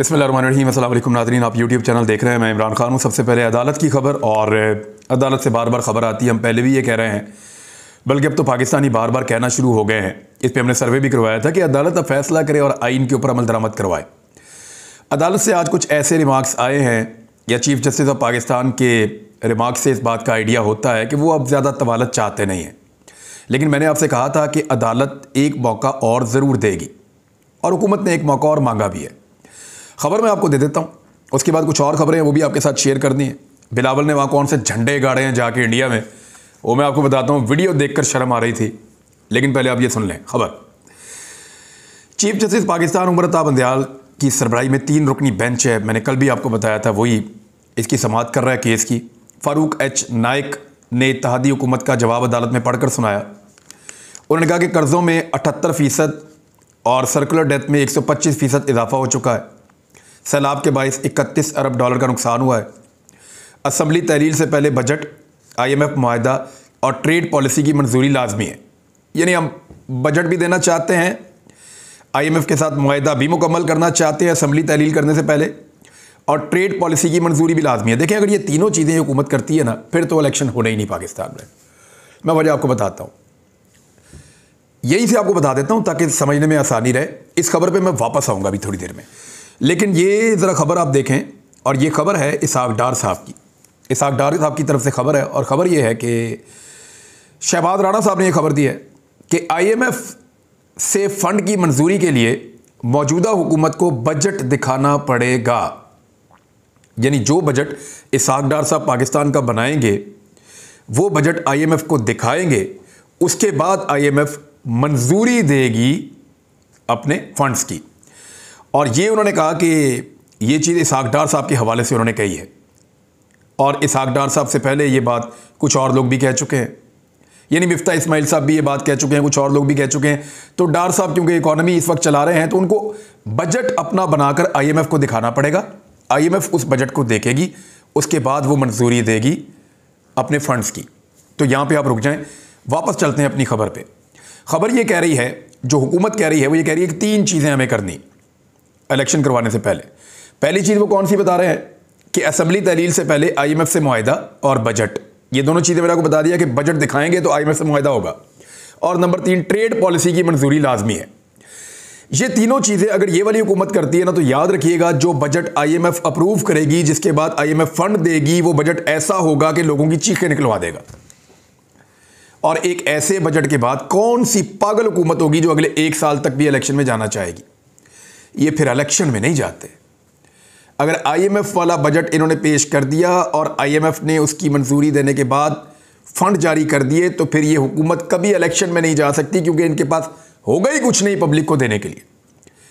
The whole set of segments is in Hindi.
बिस्मिल्लाहिर्रहमानिर्रहीम। अस्सलाम वालेकुम नाज़रीन, आप यूट्यूब चैनल देख रहे हैं। मैं इमरान खान हूँ। सबसे पहले अदालत की खबर, और अदालत से बार बार खबर आती है, हम पहले भी ये कह रहे हैं, बल्कि अब तो पाकिस्तानी बार बार कहना शुरू हो गए हैं। इस पर हमने सर्वे भी करवाया था कि अदालत अब फैसला करे और आइन के ऊपर अमल दरामद करवाए। अदालत से आज कुछ ऐसे रिमार्क्स आए हैं, या चीफ जस्टिस ऑफ पाकिस्तान के रिमार्क्स से इस बात का आइडिया होता है कि वो अब ज़्यादा तवालत चाहते नहीं हैं। लेकिन मैंने आपसे कहा था कि अदालत एक मौका और ज़रूर देगी, और हुकूमत ने एक मौका और मांगा भी है। खबर मैं आपको दे देता हूँ, उसके बाद कुछ और खबरें हैं वो भी आपके साथ शेयर करनी है। बिलावल ने वहाँ कौन से झंडे गाड़े हैं जाके इंडिया में, वो मैं आपको बताता हूँ। वीडियो देखकर शर्म आ रही थी, लेकिन पहले आप ये सुन लें खबर। चीफ जस्टिस पाकिस्तान उमर अता बंदयाल की सरबराही में 3 रुकनी बेंच है। मैंने कल भी आपको बताया था, वही इसकी समाअत कर रहा है केस की। फारूक एच नाइक ने इत्तेहादी हुकूमत का जवाब अदालत में पढ़कर सुनाया। उन्होंने कहा कि कर्ज़ों में 78% और सर्कुलर डेथ में 125% इजाफा हो चुका है। सैलाब के बायस 31 अरब डॉलर का नुकसान हुआ है। असम्बली तहलील से पहले बजट, IMF मुआहदा और ट्रेड पॉलिसी की मंजूरी लाजमी है। यानी हम बजट भी देना चाहते हैं, IMF के साथ मुआहदा भी मुकम्मल करना चाहते हैं असम्बली तहलील करने से पहले, और ट्रेड पॉलिसी की मंजूरी भी लाजमी है। देखें, अगर ये तीनों चीज़ें हुकूमत करती है ना, फिर तो इलेक्शन होने ही नहीं पाकिस्तान में। मैं वजह आपको बताता हूँ, यही से आपको बता देता हूँ ताकि समझने में आसानी रहे। इस खबर पे मैं वापस आऊँगा अभी थोड़ी देर में, लेकिन ये ज़रा खबर आप देखें, और ये खबर है इसहाक डार साहब की। इसहाक डार साहब की तरफ से खबर है, और ख़बर ये है कि शहबाज राणा साहब ने यह खबर दी है कि IMF से फ़ंड की मंजूरी के लिए मौजूदा हुकूमत को बजट दिखाना पड़ेगा। यानी जो बजट इसहाक डार साहब पाकिस्तान का बनाएंगे, वो बजट IMF को दिखाएंगे, उसके बाद IMF मंजूरी देगी अपने फंड्स की। और ये उन्होंने कहा कि ये चीज़ इसहाक डार साहब के हवाले से उन्होंने कही है, और इसहाक डार साहब से पहले ये बात कुछ और लोग भी कह चुके हैं। यानी मिफ्ता इस्माइल साहब भी ये बात कह चुके हैं, कुछ और लोग भी कह चुके हैं। तो डार साहब क्योंकि इकॉनमी इस वक्त चला रहे हैं, तो उनको बजट अपना बनाकर IMF को दिखाना पड़ेगा। IMF उस बजट को देखेगी, उसके बाद वो मंजूरी देगी अपने फंड्स की। तो यहाँ पर आप रुक जाएँ, वापस चलते हैं अपनी खबर पर। खबर ये कह रही है, जो हुकूमत कह रही है वो ये कह रही है कि 3 चीज़ें हमें करनी इलेक्शन करवाने से पहले। पहली चीज़ वो कौन सी बता रहे हैं कि असम्बली तहलील से पहले IMF से मुआहदा और बजट, ये दोनों चीज़ें मैंने आपको बता दिया कि बजट दिखाएंगे तो IMF से मुआहदा होगा। और नंबर 3, ट्रेड पॉलिसी की मंजूरी लाजमी है। ये तीनों चीज़ें अगर ये वाली हुकूमत करती है ना, तो याद रखिएगा, जो बजट IMF अप्रूव करेगी, जिसके बाद IMF फंड देगी, वो बजट ऐसा होगा कि लोगों की चीखें निकलवा देगा। और एक ऐसे बजट के बाद कौन सी पागल हुकूमत होगी जो अगले 1 साल तक भी इलेक्शन में जाना चाहेगी? ये फिर इलेक्शन में नहीं जाते। अगर IMF वाला बजट इन्होंने पेश कर दिया और IMF ने उसकी मंजूरी देने के बाद फंड जारी कर दिए, तो फिर ये हुकूमत कभी इलेक्शन में नहीं जा सकती, क्योंकि इनके पास होगा ही कुछ नहीं पब्लिक को देने के लिए।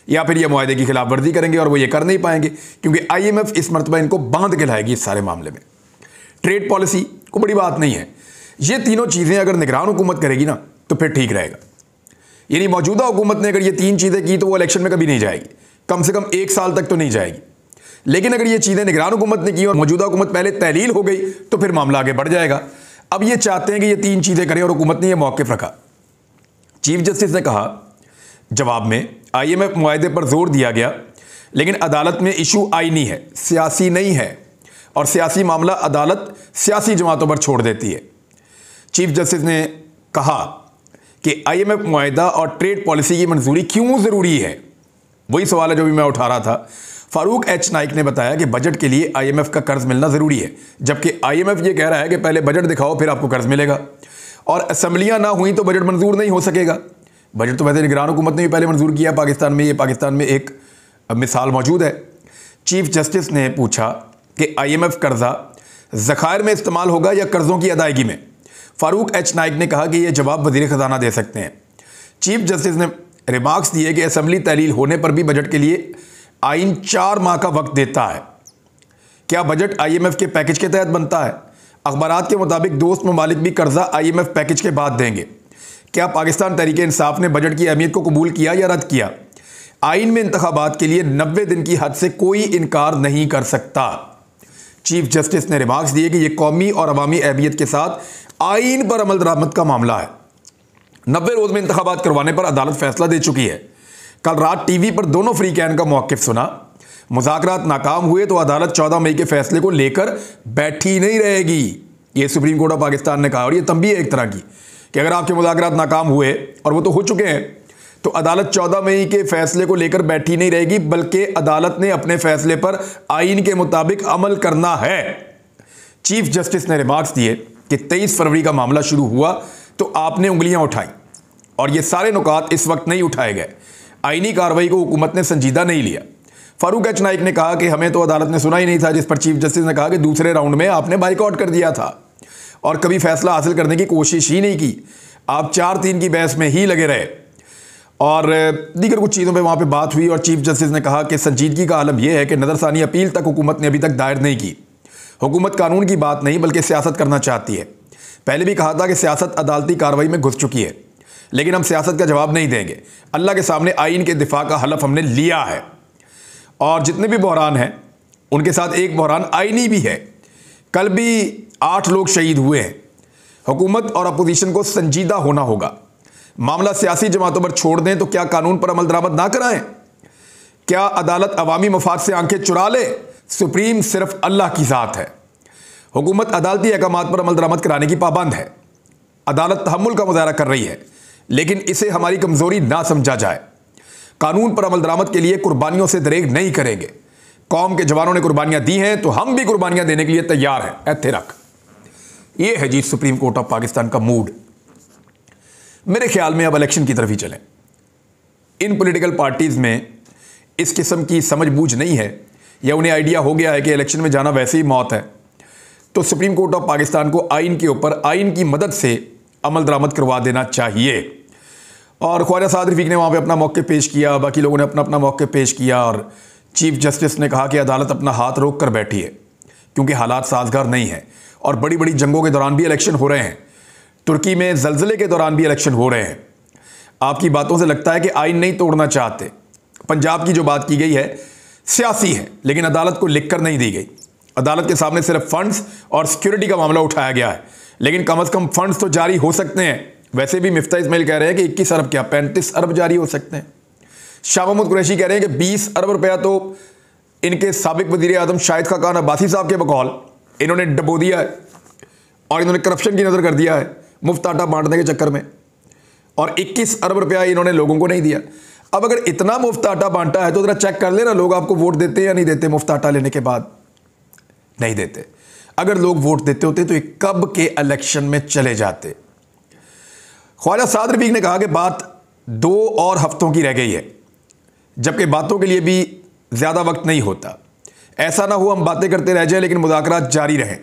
या फिर ये मुआहदे की खिलाफ वर्जी करेंगे, और वो ये कर नहीं पाएंगे, क्योंकि IMF इस मरतबा इनको बांध के लाएगी इस सारे मामले में। ट्रेड पॉलिसी को बड़ी बात नहीं है। ये तीनों चीज़ें अगर निगरान हुकूमत करेगी ना, तो फिर ठीक रहेगा। यानी मौजूदा हुकूमत ने अगर ये 3 चीज़ें की, तो वो इलेक्शन में कभी नहीं जाएगी, कम से कम 1 साल तक तो नहीं जाएगी। लेकिन अगर ये चीज़ें निगरान हुकूमत ने की और मौजूदा हुकूमत पहले तहलील हो गई, तो फिर मामला आगे बढ़ जाएगा। अब ये चाहते हैं कि ये 3 चीज़ें करें, और हुकूमत ने यह मौक़िफ़ रखा। चीफ जस्टिस ने कहा जवाब में, IMF मुआहदे पर जोर दिया गया, लेकिन अदालत में इशू आईनी है, सियासी नहीं है, और सियासी मामला अदालत सियासी जमातों पर छोड़ देती है। चीफ जस्टिस ने कहा कि IMF मुआहदा और ट्रेड पॉलिसी की मंजूरी क्यों ज़रूरी है। वही सवाल है जो भी मैं उठा रहा था। फारूक एच नाइक ने बताया कि बजट के लिए IMF का कर्ज मिलना ज़रूरी है, जबकि IMF ये कह रहा है कि पहले बजट दिखाओ फिर आपको कर्ज मिलेगा, और असम्बलियाँ ना हुई तो बजट मंजूर नहीं हो सकेगा। बजट तो वैसे निगरान हुकूमत ने भी पहले मंजूर किया पाकिस्तान में, ये पाकिस्तान में एक मिसाल मौजूद है। चीफ जस्टिस ने पूछा कि IMF कर्जा ज़खायर में इस्तेमाल होगा या कर्ज़ों की अदायगी में। फारूक एच नाइक ने कहा कि यह जवाब वज़ीर ख़जाना दे सकते हैं। चीफ जस्टिस ने रिमार्क्स दिए कि असम्बली तहलील होने पर भी बजट के लिए आइन 4 माह का वक्त देता है। क्या बजट IMF के पैकेज के तहत बनता है? अखबारात के मुताबिक दोस्त ममालिक भी कर्जा IMF पैकेज के बाद देंगे। क्या पाकिस्तान तहरीक इंसाफ ने बजट की अहमियत को कबूल किया या रद्द किया? आइन में इंतखाबात के लिए 90 दिन की हद से कोई इनकार नहीं कर सकता। चीफ जस्टिस ने रिमार्क्स दिए कि यह कौमी और अवामी अहमियत के साथ आइन पर अमल दरामद का मामला है। 90 रोज में इंतखाबात करवाने पर अदालत फैसला दे चुकी है। कल रात टीवी पर दोनों फ्री कैन का मौक़िफ़ सुना। मुज़ाकरात नाकाम हुए तो अदालत 14 मई के फैसले को लेकर बैठी नहीं रहेगी। ये सुप्रीम कोर्ट ऑफ पाकिस्तान ने कहा, और ये तंबीह है एक तरह की कि अगर आपके मुज़ाकरात नाकाम हुए, और वो तो हो चुके हैं, तो अदालत 14 मई के फैसले को लेकर बैठी नहीं रहेगी, बल्कि अदालत ने अपने फैसले पर आईन के मुताबिक अमल करना है। चीफ जस्टिस ने रिमार्क्स दिए कि 23 फरवरी का मामला शुरू हुआ तो आपने उंगलियां उठाई, और ये सारे नुकात इस वक्त नहीं उठाए गए। आईनी कार्रवाई को हुकूमत ने संजीदा नहीं लिया। फारूक एच नाइक ने कहा कि हमें तो अदालत ने सुना ही नहीं था, जिस पर चीफ जस्टिस ने कहा कि दूसरे राउंड में आपने बाइकआउट कर दिया था और कभी फैसला हासिल करने की कोशिश ही नहीं की। आप 4-3 की बहस में ही लगे रहे, और दीगर कुछ चीज़ों पे वहाँ पे बात हुई। और चीफ जस्टिस ने कहा कि संजीदगी का आलम यह है कि नज़रसानी अपील तक हुकूमत ने अभी तक दायर नहीं की। हुकूमत कानून की बात नहीं बल्कि सियासत करना चाहती है। पहले भी कहा था कि सियासत अदालती कार्रवाई में घुस चुकी है, लेकिन हम सियासत का जवाब नहीं देंगे। अल्लाह के सामने आइन के दिफा का हलफ हमने लिया है, और जितने भी बहरान हैं उनके साथ एक बहरान आइनी भी है। कल भी 8 लोग शहीद हुए हैं। हुकूमत और अपोजिशन को संजीदा होना होगा। मामला सियासी जमातों पर छोड़ दें तो क्या कानून पर अमल दरामद ना कराएं? क्या अदालत अवामी मफाद से आंखें चुरा ले? सुप्रीम सिर्फ अल्लाह की ज़ात है। हुकूमत अदालती अहकामात पर अमल दरामद कराने की पाबंद है। अदालत तहम्मुल का मुजाहरा कर रही है, लेकिन इसे हमारी कमज़ोरी ना समझा जाए। कानून पर अमल दरामद के लिए कुर्बानियों से दरेग नहीं करेंगे। कौम के जवानों ने कुर्बानियां दी हैं तो हम भी कुर्बानियां देने के लिए तैयार हैं। ऐथे रख। ये है जी सुप्रीम कोर्ट ऑफ पाकिस्तान का मूड। मेरे ख्याल में अब इलेक्शन की तरफ ही चलें। इन पॉलिटिकल पार्टीज़ में इस किस्म की समझ बूझ नहीं है, या उन्हें आइडिया हो गया है कि इलेक्शन में जाना वैसे ही मौत है, तो सुप्रीम कोर्ट ऑफ पाकिस्तान को आइन के ऊपर आइन की मदद से अमल दरामद करवा देना चाहिए। और ख्वाजा साद रफ़ीक ने वहाँ पे अपना मौक़िफ़ पेश किया, बाकी लोगों ने अपना अपना मौक़िफ़ पेश किया, और चीफ जस्टिस ने कहा कि अदालत अपना हाथ रोक कर बैठी है क्योंकि हालात साजगार नहीं है, और बड़ी बड़ी जंगों के दौरान भी इलेक्शन हो रहे हैं। तुर्की में ज़लज़ले के दौरान भी इलेक्शन हो रहे हैं। आपकी बातों से लगता है कि आइन नहीं तोड़ना चाहते। पंजाब की जो बात की गई है सियासी है, लेकिन अदालत को लिख कर नहीं दी गई। अदालत के सामने सिर्फ फंड्स और सिक्योरिटी का मामला उठाया गया है, लेकिन कम से कम फंड्स तो जारी हो सकते हैं। वैसे भी मिफ्ता इस्माइल कह रहे हैं कि 21 अरब क्या 35 अरब जारी हो सकते हैं। शाह महमूद कुरैशी कह रहे हैं कि 20 अरब रुपया तो इनके साबिक वज़ीर आज़म शाहिद खाकान अब्बासी साहब के बकौल इन्होंने डबो दिया है, और इन्होंने करप्शन की नज़र कर दिया है मुफ्त आटा बांटने के चक्कर में, और 21 अरब रुपया इन्होंने लोगों को नहीं दिया। अब अगर इतना मुफ्त आटा बांटा है तो ज़रा चेक कर लेना लोग आपको वोट देते हैं या नहीं देते। मुफ्त आटा लेने के बाद नहीं देते। अगर लोग वोट देते होते तो ये कब के इलेक्शन में चले जाते। ख्वाजा साद रफ़ीक ने कहा कि बात 2 और हफ्तों की रह गई है, जबकि बातों के लिए भी ज़्यादा वक्त नहीं होता। ऐसा ना हो हम बातें करते रह जाएं लेकिन मुज़ाकरात जारी रहें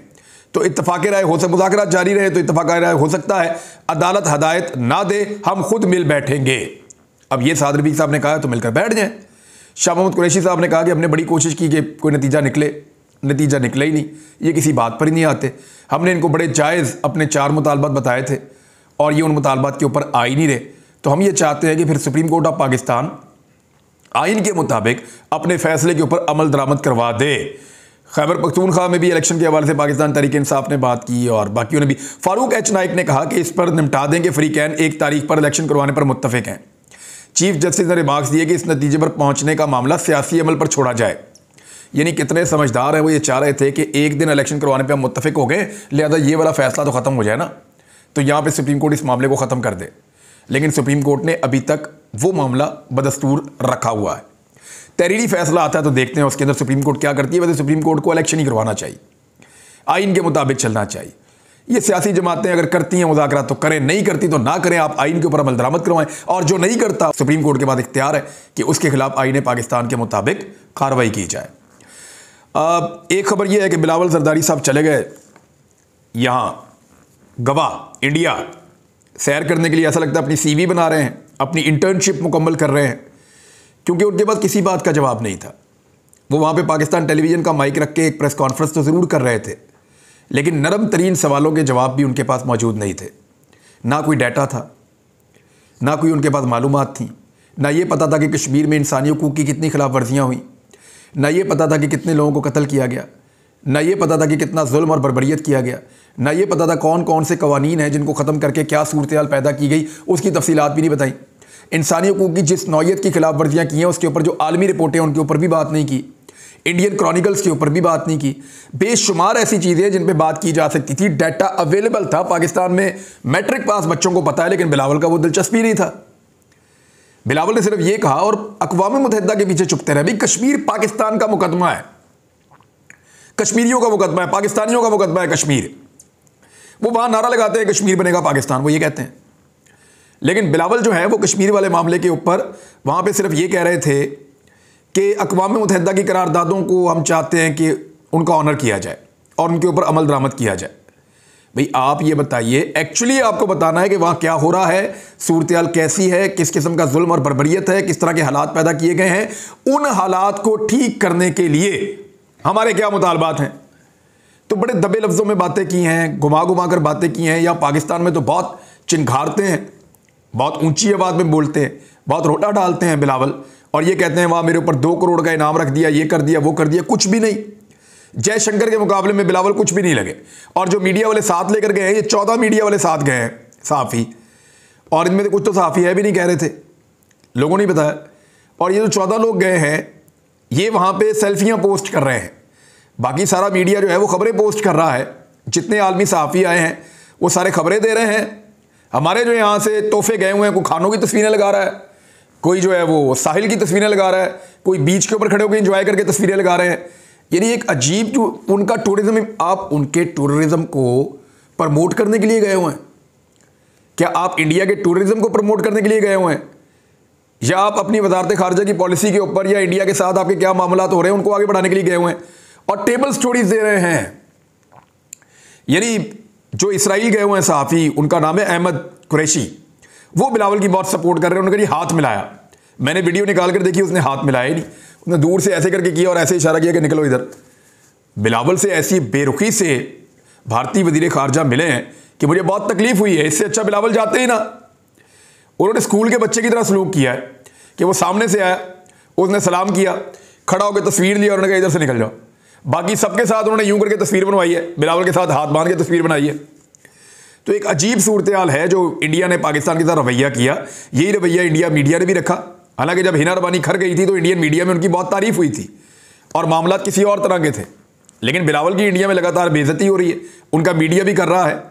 तो इत्तफ़ाक़ राय हो सकता, मुज़ाकरात जारी रहे तो इत्तफ़ाक़ राय हो सकता है अदालत हदायत ना दे, हम खुद मिल बैठेंगे। अब ये साद रफ़ीक साहब ने कहा तो मिलकर बैठ जाएं। शाह महमूद कुरैशी साहब ने कहा कि हमने बड़ी कोशिश की कि कोई नतीजा निकले, नतीजा निकला ही नहीं। ये किसी बात पर ही नहीं आते। हमने इनको बड़े जायज़ अपने 4 मुतालबात बताए थे और ये उन मुतालबात के ऊपर आ ही नहीं रहे। तो हम ये चाहते हैं कि फिर सुप्रीम कोर्ट ऑफ पाकिस्तान आइन के मुताबिक अपने फैसले के ऊपर अमल दरामद करवा दे। खैबर पख्तूनख्वा में भी इलेक्शन के हवाले से पाकिस्तान तहरीक इंसाफ ने बात की, और बाकियों ने भी। फारूक एच नाइक ने कहा कि इस पर निपटा दें कि फ्रीकैन 1 तारीख पर इलेक्शन करवाने पर मुत्तफिक हैं। चीफ जस्टिस ने रिमार्क्स दिए कि इस नतीजे पर पहुंचने का मामला सियासी अमल पर छोड़ा जाए। यानी कितने समझदार हैं वो, ये चाह रहे थे कि एक दिन इलेक्शन करवाने पर हम मुत्तफिक हो गए, लिहाजा ये वाला फैसला तो ख़त्म हो जाए ना, तो यहाँ पर सुप्रीम कोर्ट इस मामले को ख़त्म कर दे। लेकिन सुप्रीम कोर्ट ने अभी तक वो मामला बदस्तूर रखा हुआ है। तहरीरी फैसला आता है तो देखते हैं उसके अंदर सुप्रीम कोर्ट क्या करती है। वैसे सुप्रीम कोर्ट को इलेक्शन ही करवाना चाहिए, आइन के मुताबिक चलना चाहिए। ये सियासी जमातें अगर करती हैं मुज़ाकरात तो करें, नहीं करती तो ना करें। आप आइन के ऊपर अमल दरामद करवाएं, और जो नहीं करता सुप्रीम कोर्ट के बाद इख्तियार है कि उसके खिलाफ आइन पाकिस्तान के मुताबिक कार्रवाई की जाए। एक खबर यह है कि बिलावल जरदारी साहब चले गए यहाँ गवाह इंडिया सैर करने के लिए। ऐसा लगता है अपनी CV बना रहे हैं, अपनी इंटर्नशिप मुकम्मल कर रहे हैं, क्योंकि उनके पास किसी बात का जवाब नहीं था। वो वहाँ पे पाकिस्तान टेलीविज़न का माइक रख के एक प्रेस कॉन्फ्रेंस तो ज़रूर कर रहे थे, लेकिन नरम तरीन सवालों के जवाब भी उनके पास मौजूद नहीं थे। ना कोई डाटा था, ना कोई उनके पास मालूमात थी, ना ये पता था कि कश्मीर में इंसानी हकूक़ की कितनी खिलाफ वर्जियाँ हुई, ना ये पता था कि कितने लोगों को कत्ल किया गया, ना ये पता था कि कितना जुल्म और बर्बरियत किया गया, ना ये पता था कौन कौन से कवानीन हैं जिनको ख़त्म करके क्या सूरत हाल पैदा की गई, उसकी तफसीलात भी नहीं बताई। इंसानी हकूक़ की जिस नौयत की खिलाफ वर्जियाँ की हैं उसके ऊपर जो आलमी रिपोर्टें उनके ऊपर भी बात नहीं की। इंडियन क्रॉनिकल्स के ऊपर भी बात नहीं की। बेशुमार ऐसी चीज़ें जिन पे बात की जा सकती थी, डाटा अवेलेबल था, पाकिस्तान में मैट्रिक पास बच्चों को पता है, लेकिन बिलावल का वो दिलचस्पी नहीं था। बिलावल ने सिर्फ ये कहा और अक़वाम मुत्तहिदा के पीछे चुपते रहे, भाई कश्मीर पाकिस्तान का मुकदमा है, कश्मीरियों का मुकदमा है, पाकिस्तानियों का मुकदमा है कश्मीर। वो वहां नारा लगाते हैं कश्मीर बनेगा पाकिस्तान, वो ये कहते हैं। लेकिन बिलावल जो है वो कश्मीर वाले मामले के ऊपर वहां पे सिर्फ ये कह रहे थे कि अक़वाम मुत्तहिदा की करारदादों को हम चाहते हैं कि उनका ऑनर किया जाए और उनके ऊपर अमल दरामद किया जाए। भाई आप ये बताइए, एक्चुअली आपको बताना है कि वहां क्या हो रहा है, सूरत-ए-हाल कैसी है, किस किस्म का जुल्म और बर्बरियत है, किस तरह के हालात पैदा किए गए हैं। उन हालात को ठीक करने के लिए हमारे क्या मुतालबात हैं। तो बड़े दबे लफ्ज़ों में बातें की हैं, घुमा घुमा कर बातें की हैं। या पाकिस्तान में तो बहुत चिंघारते हैं, बहुत ऊंची आवाज़ में बोलते हैं, बहुत रोटा डालते हैं बिलावल, और ये कहते हैं वहाँ मेरे ऊपर 2 करोड़ का इनाम रख दिया, ये कर दिया, वो कर दिया। कुछ भी नहीं, जयशंकर के मुकाबले में बिलावल कुछ भी नहीं लगे। और जो मीडिया वाले साथ लेकर गए हैं, ये 14 मीडिया वाले साथ गए हैं सहाफ़ी, और इनमें से कुछ तो सहाफ़ी है भी नहीं, कह रहे थे, लोगों ने बताया। और ये जो 14 लोग गए हैं, ये वहाँ पे सेल्फियाँ पोस्ट कर रहे हैं। बाकी सारा मीडिया जो है वो खबरें पोस्ट कर रहा है। जितने आलमी सहाफ़ी आए हैं वो सारे खबरें दे रहे हैं। हमारे जो यहाँ से तोहफे गए हुए हैं, कोई खानों की तस्वीरें लगा रहा है, कोई जो है वो साहिल की तस्वीरें लगा रहा है, कोई बीच के ऊपर खड़े होकर एंजॉय करके तस्वीरें लगा रहे हैं। यानी एक अजीब जो उनका टूरिज्म, आप उनके टूरिज्म को प्रमोट करने के लिए गए हुए हैं क्या? आप इंडिया के टूरिज्म को प्रमोट करने के लिए गए हुए हैं, या आप अपनी वजारत खारजा की पॉलिसी के ऊपर या इंडिया के साथ आपके क्या मामलात हो रहे हैं उनको आगे बढ़ाने के लिए गए हुए हैं? और टेबल स्टोरीज दे रहे हैं। यानी जो इसराइल गए हुए हैं सहाफ़ी, उनका नाम है अहमद कुरैशी, वो बिलावल की बहुत सपोर्ट कर रहे हैं। उन्होंने कहा हाथ मिलाया, मैंने वीडियो निकाल कर देखी, उसने हाथ मिलाया ही नहीं, उसने दूर से ऐसे करके किया और ऐसे इशारा किया कि निकलो इधर। बिलावल से ऐसी बेरुखी से भारतीय वजीर खारजा मिले हैं कि मुझे बहुत तकलीफ हुई है। इससे अच्छा बिलावल जाते ही ना। उन्होंने स्कूल के बच्चे की तरह सलूक किया है कि वो सामने से आया, उसने सलाम किया, खड़ा होकर तस्वीर ली और उन्होंने कहा इधर से निकल जाओ। बाकी सबके साथ उन्होंने यूं करके तस्वीर बनवाई है, बिलावल के साथ हाथ बांध के तस्वीर बनाई है। तो एक अजीब सूरत हाल है जो इंडिया ने पाकिस्तान के साथ रवैया किया। यही रवैया इंडिया मीडिया ने भी रखा। हालांकि जब हिना रबानी खर गई थी तो इंडियन मीडिया में उनकी बहुत तारीफ हुई थी और मामला किसी और तरह के थे। लेकिन बिलावल की इंडिया में लगातार बेइज्जती हो रही है, उनका मीडिया भी कर रहा है,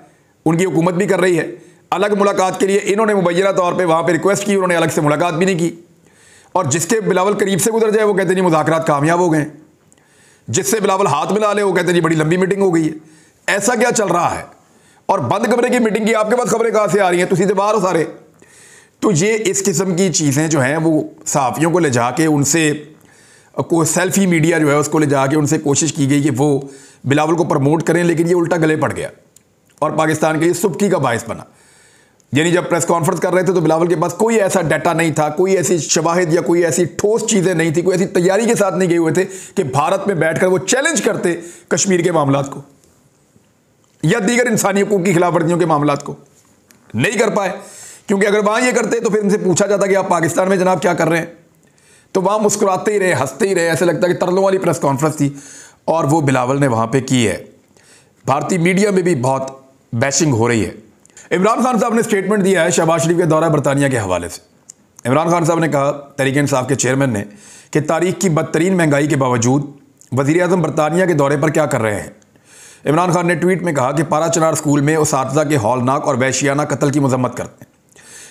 उनकी हुकूमत भी कर रही है। अलग मुलाकात के लिए इन्होंने मुबैना तौर पर वहाँ पर रिक्वेस्ट की, उन्होंने अलग से मुलाकात भी नहीं की। और जिसके बिलावल करीब से गुजर जाए वो कहते नहीं मुज़ाकरात कामयाब हो गए, जिससे बिलावल हाथ मिला ले वो कहते जी बड़ी लंबी मीटिंग हो गई है। ऐसा क्या चल रहा है? और बंद कमरे की मीटिंग की आपके पास खबरें कहाँ से आ रही हैं? तो सीधे बाहर हो सारे। तो ये इस किस्म की चीज़ें जो हैं वो सहाफ़ियों को ले जाके उनसे को सेल्फी मीडिया जो है उसको ले जाके उनसे कोशिश की गई कि वो बिलावल को प्रमोट करें, लेकिन ये उल्टा गले पड़ गया और पाकिस्तान के लिए सुबकी का बायस बना। यानी जब प्रेस कॉन्फ्रेंस कर रहे थे तो बिलावल के पास कोई ऐसा डाटा नहीं था, कोई ऐसी शवाहिद या कोई ऐसी ठोस चीज़ें नहीं थी, कोई ऐसी तैयारी के साथ नहीं गए हुए थे कि भारत में बैठकर वो चैलेंज करते कश्मीर के मामलात को या दीगर इंसानी हकूक़ की खिलाफ वर्जियों के मामलात को। नहीं कर पाए, क्योंकि अगर वहाँ ये करते तो फिर इनसे पूछा जाता कि आप पाकिस्तान में जनाब क्या कर रहे हैं, तो वहाँ मुस्कुराते ही रहे, हंसते ही रहे, ऐसे लगता कि तरलों वाली प्रेस कॉन्फ्रेंस थी। और वो बिलावल ने वहाँ पर की है। भारतीय मीडिया में भी बहुत बैशिंग हो रही है। इमरान खान साहब ने स्टेटमेंट दिया है शहबाज शरीफ के दौरा बरतानिया के हवाले से। इमरान खान साहब ने कहा, तहरीक-ए-इंसाफ के चेयरमैन ने, कि तारीख की बदतरीन महंगाई के बावजूद वज़ीर-ए-आज़म बरतानिया के दौरे पर क्या कर रहे हैं। इमरान खान ने ट्वीट में कहा कि पारा चनार स्कूल में उसातिज़ा के हौलनाक और वहशियाना कत्ल की मजम्मत करते हैं।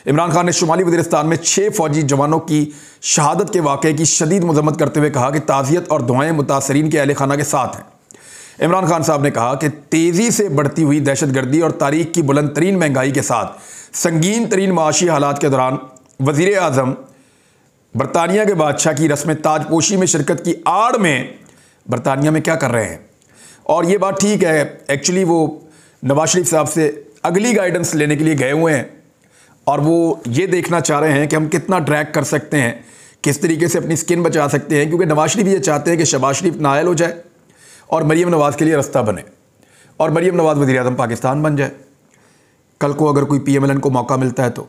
इमरान खान ने शुमाली वज़ीरिस्तान में 6 फ़ौजी जवानों की शहादत के वाक़े की शदीद मजम्मत करते हुए कहा कि ताज़ियत और दुआएँ मुतासरीन के अहल खाना के साथ हैं। इमरान खान साहब ने कहा कि तेज़ी से बढ़ती हुई दहशतगर्दी और तारीख की बुलंद तरीन महंगाई के साथ संगीन तरीन माशी हालात के दौरान वज़ीर आज़म बरतानिया के बादशाह की रस्म ताजपोशी में शिरकत की आड़ में बरतानिया में क्या कर रहे हैं। और ये बात ठीक है, एक्चुअली वो नवाज शरीफ साहब से अगली गाइडेंस लेने के लिए गए हुए हैं और वो ये देखना चाह रहे हैं कि हम कितना ड्रैग कर सकते हैं, किस तरीके से अपनी स्किन बचा सकते हैं, क्योंकि नवाज शरीफ ये चाहते हैं कि शहबाज शरीफ नाअहल हो जाए और मरीम नवाज़ के लिए रास्ता बने और मरीम नवाज़ वज़ीर-ए-आज़म पाकिस्तान बन जाए कल को, अगर कोई PMLN को मौका मिलता है तो।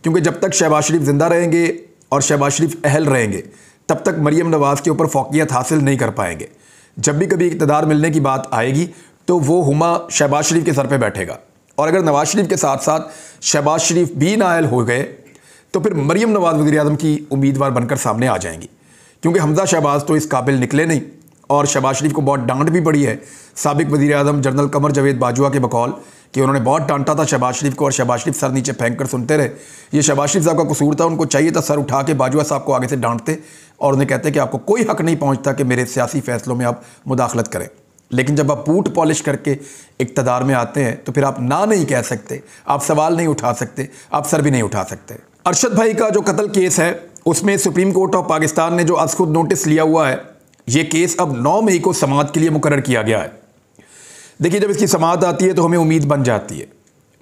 क्योंकि जब तक शहबाज शरीफ ज़िंदा रहेंगे और शहबाज शरीफ अहल रहेंगे तब तक मरीम नवाज़ के ऊपर फ़ौक़ियत हासिल नहीं कर पाएंगे। जब भी कभी इक़्तिदार मिलने की बात आएगी तो वो हुमा शहबाज शरीफ के सर पे बैठेगा, और अगर नवाज शरीफ के साथ साथ शहबाज शरीफ भी नाअहल हो गए तो फिर मरीम नवाज़ वज़ीर-ए-आज़म की उम्मीदवार बनकर सामने आ जाएंगी। क्योंकि हमजा शहबाज तो इस काबिल निकले नहीं और शहबाज शरीफ को बहुत डांट भी पड़ी है साबिक वज़ीर आज़म जनरल कमर जावेद बाजवा के बकौल कि उन्होंने बहुत डांटा था शहबाज शरीफ को और शहबाज शरीफ सर नीचे फेंक कर सुनते रहे। ये शहबाज शरीफ साहब का कसूर था, उनको चाहिए था सर उठा के बाजवा साहब को आगे से डांटते और उन्हें कहते कि आपको कोई हक नहीं पहुंचता कि मेरे सियासी फैसलों में आप मुदाखलत करें। लेकिन जब आप बूट पॉलिश करके इक़्तिदार में आते हैं तो फिर आप ना नहीं कह सकते, आप सवाल नहीं उठा सकते, आप सर भी नहीं उठा सकते। अरशद भाई का जो कत्ल केस है उसमें सुप्रीम कोर्ट ऑफ पाकिस्तान ने जो आज खुद नोटिस लिया हुआ है, ये केस अब 9 मई को समाअत के लिए मुकर्रर किया गया है। देखिए, जब इसकी समाअत आती है तो हमें उम्मीद बन जाती है।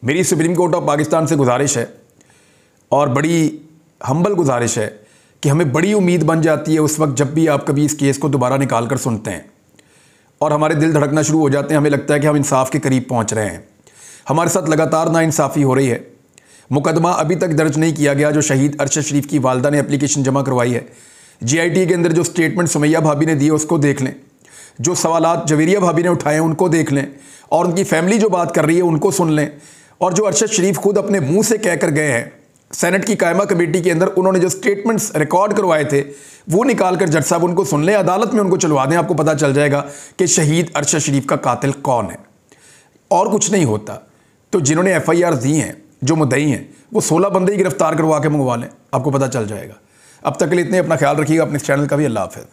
मेरी सुप्रीम कोर्ट ऑफ पाकिस्तान से गुजारिश है और बड़ी हम्बल गुजारिश है कि हमें बड़ी उम्मीद बन जाती है उस वक्त जब भी आप कभी इस केस को दोबारा निकाल कर सुनते हैं और हमारे दिल धड़कना शुरू हो जाते हैं, हमें लगता है कि हम इंसाफ के करीब पहुंच रहे हैं। हमारे साथ लगातार नाइंसाफ़ी हो रही है। मुकदमा अभी तक दर्ज नहीं किया गया जो शहीद अरशद शरीफ की वालदा ने एप्लीकेशन जमा करवाई है। GIT के अंदर जो स्टेटमेंट सुमैया भाभी ने दी है उसको देख लें, जो सवालात जवेरिया भाभी ने उठाए हैं उनको देख लें और उनकी फैमिली जो बात कर रही है उनको सुन लें। और जो अरशद शरीफ खुद अपने मुंह से कह कर गए हैं सेनेट की कायमा कमेटी के अंदर, उन्होंने जो स्टेटमेंट्स रिकॉर्ड करवाए थे वो निकाल कर जज साहब उनको सुन लें, अदालत में उनको चलवा दें। आपको पता चल जाएगा कि शहीद अरशद शरीफ का कातिल कौन है और कुछ नहीं होता। तो जिन्होंने FIR दी हैं, जो मुद्दई हैं, वो 16 बंदे ही गिरफ्तार करवा के मंगवा लें, आपको पता चल जाएगा। अब तक के लिए इतने, अपना ख्याल रखिएगा, अपने चैनल का भी। अल्लाह हाफ़िज़।